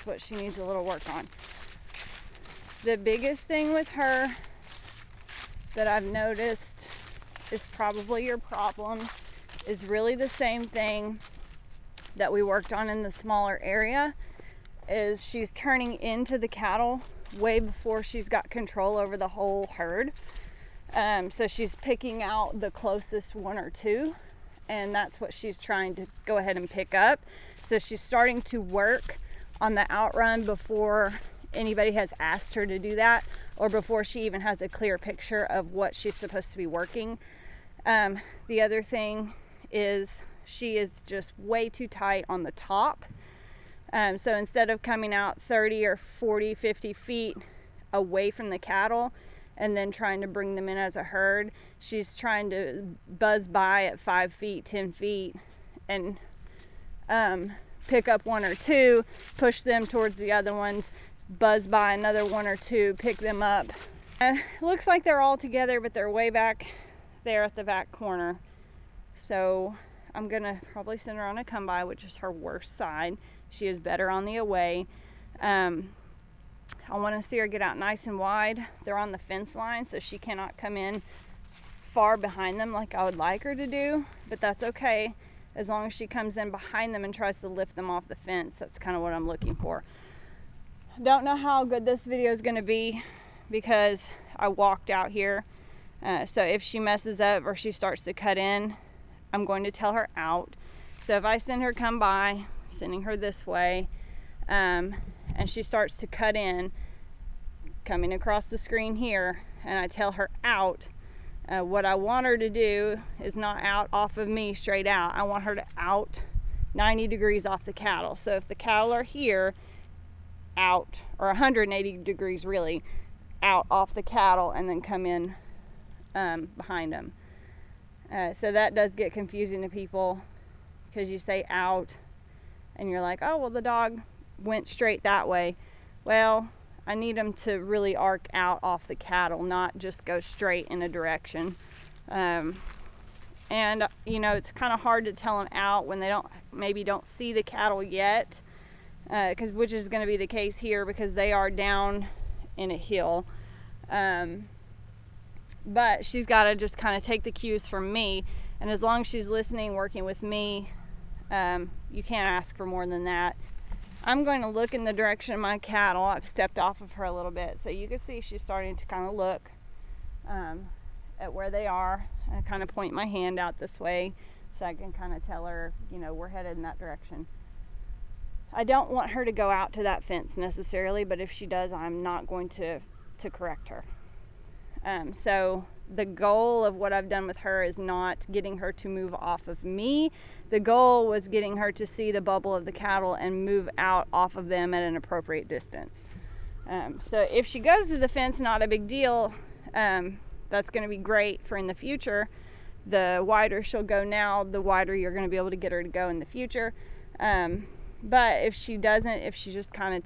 what she needs a little work on. The biggest thing with her that I've noticed is probably your problem is really the same thing that we worked on in the smaller area, is she's turning into the cattle way before she's got control over the whole herd. So she's picking out the closest one or two, and that's what she's trying to go ahead and pick up. So she's starting to work on the outrun before anybody has asked her to do that, or before she even has a clear picture of what she's supposed to be working. The other thing is she is just way too tight on the top. So instead of coming out 30 or 40, 50 feet away from the cattle and then trying to bring them in as a herd, she's trying to buzz by at 5 feet, 10 feet, and pick up one or two, push them towards the other ones, buzz by another one or two, pick them up. Looks like they're all together, but they're way back there at the back corner. So I'm gonna probably send her on a come by, which is her worst side. She is better on the away. I want to see her get out nice and wide. They're on the fence line, so she cannot come in far behind them like I would like her to do, but that's okay as long as she comes in behind them and tries to lift them off the fence. That's kind of what I'm looking for. Don't know how good this video is going to be because I walked out here, so if she messes up or she starts to cut in, I'm going to tell her out. So if I send her come by, sending her this way, and she starts to cut in, coming across the screen here, and I tell her out, what I want her to do is not out off of me straight out. I want her to out 90 degrees off the cattle. So if the cattle are here, out, or 180 degrees really, out off the cattle and then come in behind them. So that does get confusing to people because you say out and you're like, oh, well, the dog went straight that way. Well, I need them to really arc out off the cattle, not just go straight in a direction. And you know, it's kind of hard to tell them out when they maybe don't see the cattle yet, which is going to be the case here because they are down in a hill. But she's got to just kind of take the cues from me, and as long as she's listening, working with me, you can't ask for more than that. I'm going to look in the direction of my cattle. I've stepped off of her a little bit, so you can see she's starting to kind of look at where they are. I kind of point my hand out this way so I can kind of tell her, you know, we're headed in that direction. I don't want her to go out to that fence necessarily, but if she does, I'm not going to correct her. So the goal of what I've done with her is not getting her to move off of me. The goal was getting her to see the bubble of the cattle and move out off of them at an appropriate distance. So if she goes to the fence, not a big deal. That's going to be great for in the future. The wider she'll go now, the wider you're going to be able to get her to go in the future. But if she doesn't, if she just kind of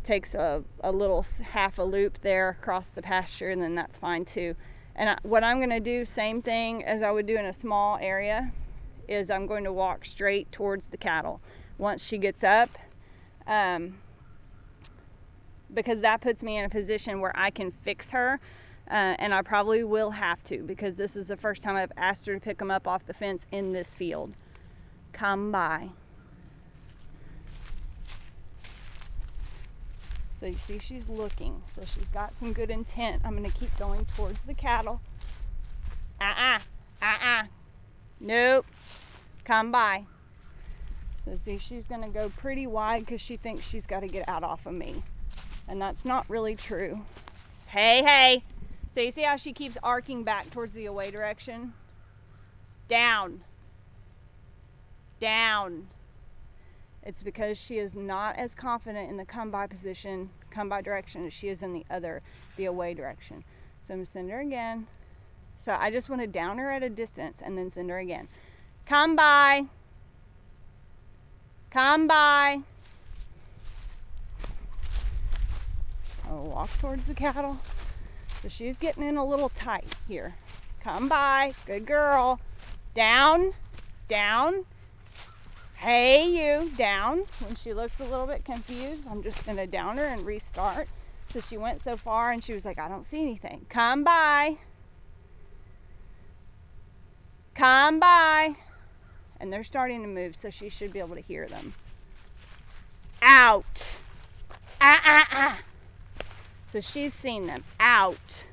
takes a little half a loop there across the pasture, then that's fine too. And what I'm going to do, same thing as I would do in a small area, is I'm going to walk straight towards the cattle once she gets up, because that puts me in a position where I can fix her, and I probably will have to, because this is the first time I've asked her to pick them up off the fence in this field. Come by. So you see she's looking, so she's got some good intent. I'm going to keep going towards the cattle. Nope. Come by. So see, she's going to go pretty wide because she thinks she's got to get out off of me. And that's not really true. Hey. So you see how she keeps arcing back towards the away direction? Down. It's because she is not as confident in the come by direction as she is in the away direction. So I'm going to send her again. So I just want to down her at a distance and then send her again. Come by. I'll walk towards the cattle. So she's getting in a little tight here. Come by. Good girl. Down. Hey, you, down. When she looks a little bit confused, I'm just gonna down her and restart. So she went so far and she was like, I don't see anything. Come by. Come by. And they're starting to move, so she should be able to hear them. Out. So she's seen them. Out.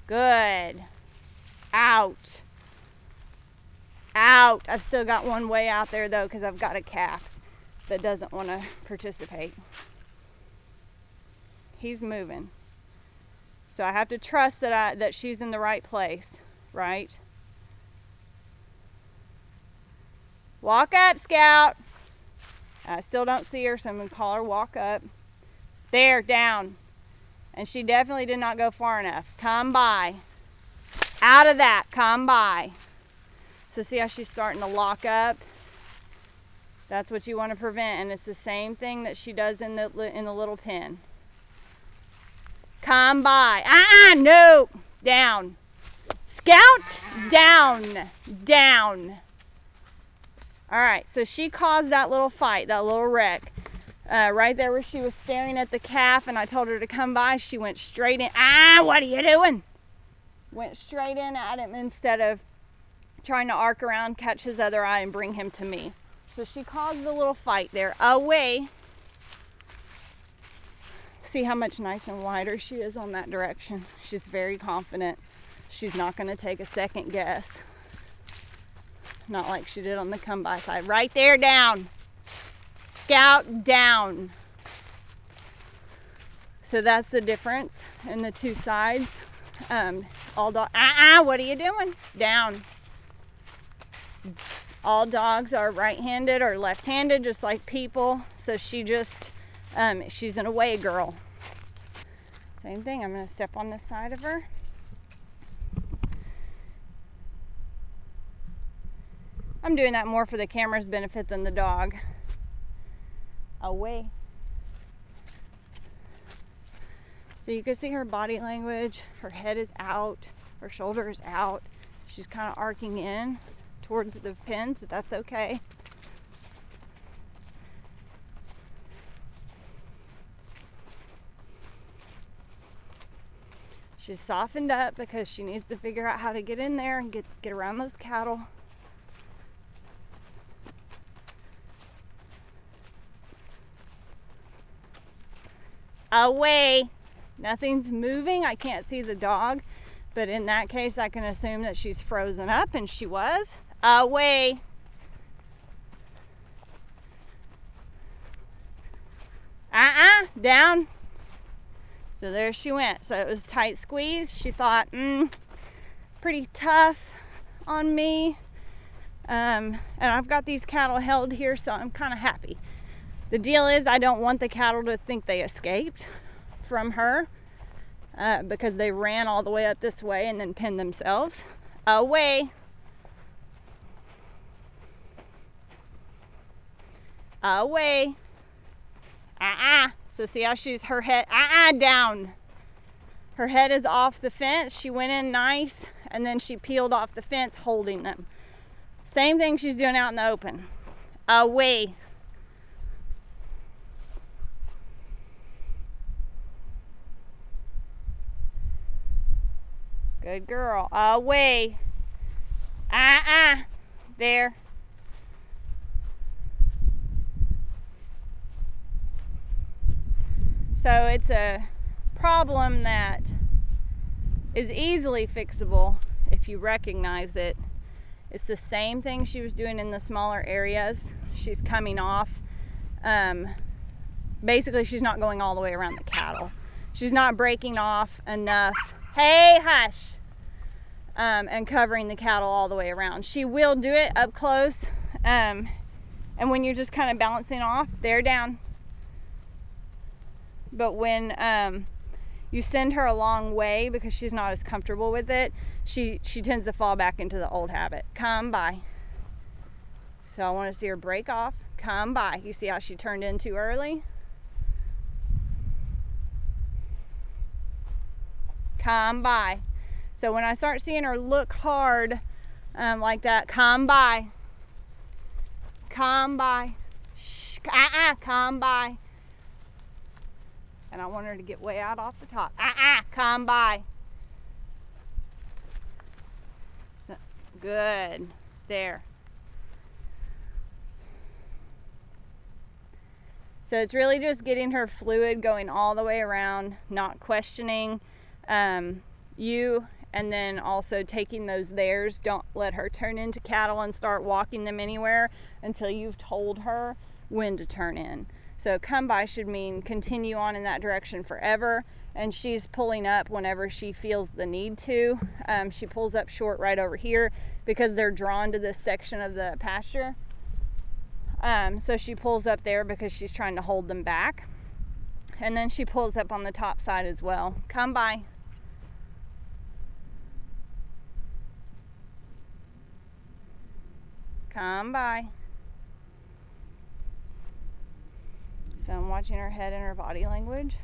Good. Out. Out. I've still got one way out there though, because I've got a calf that doesn't want to participate. He's moving. So I have to trust that she's in the right place, right? Walk up, Scout. I still don't see her, so I'm going to call her walk up. There, down. And she definitely did not go far enough. Come by. Out of that, come by. So see how she's starting to lock up? That's what you want to prevent, and it's the same thing that she does in the little pen. Come by. No. Down. Scout, down. Down. All right, so she caused that little fight, that little wreck. Right there where she was staring at the calf and I told her to come by, she went straight in. What are you doing? Went straight in at him instead of trying to arc around, catch his other eye, and bring him to me. So she caused a little fight there. Away. See how much nice and wider she is on that direction. She's very confident. She's not going to take a second guess. Not like she did on the come by side. Right there, down. Scout, down. So that's the difference in the two sides. All dog. What are you doing? Down. All dogs are right-handed or left-handed, just like people. So she just, she's an away girl. Same thing. I'm going to step on this side of her. I'm doing that more for the camera's benefit than the dog. Away. So you can see her body language. Her head is out. Her shoulder is out. She's kind of arcing in towards the pins, but that's okay. She's softened up because she needs to figure out how to get in there and get around those cattle. Away. Nothing's moving. I can't see the dog, but in that case I can assume that she's frozen up, and she was. Away. Down. So there she went. So it was a tight squeeze. She thought, pretty tough on me. And I've got these cattle held here, so I'm kind of happy. The deal is I don't want the cattle to think they escaped from her because they ran all the way up this way and then pinned themselves. Away. Away. So see how she's her head, down. Her head is off the fence. She went in nice and then she peeled off the fence holding them. Same thing she's doing out in the open. Away. Good girl. Away. There. So it's a problem that is easily fixable if you recognize it. It's the same thing she was doing in the smaller areas. She's coming off. Basically, she's not going all the way around the cattle. She's not breaking off enough. Hey, hush. And covering the cattle all the way around. She will do it up close. And when you're just kind of balancing off, they're down. But when you send her a long way because she's not as comfortable with it, she tends to fall back into the old habit. Come by. So I want to see her break off. Come by. You see how she turned in too early? Come by. So when I start seeing her look hard like that, come by. Come by. Shh. Come by. And I want her to get way out off the top. Come by. So, good. There. So it's really just getting her fluid going all the way around, not questioning you, and then also taking those theirs. Don't let her turn into cattle and start walking them anywhere until you've told her when to turn in. So come by should mean continue on in that direction forever, and she's pulling up whenever she feels the need to. She pulls up short right over here because they're drawn to this section of the pasture. So she pulls up there because she's trying to hold them back. And then she pulls up on the top side as well. Come by. Come by. So I'm watching her head and her body language.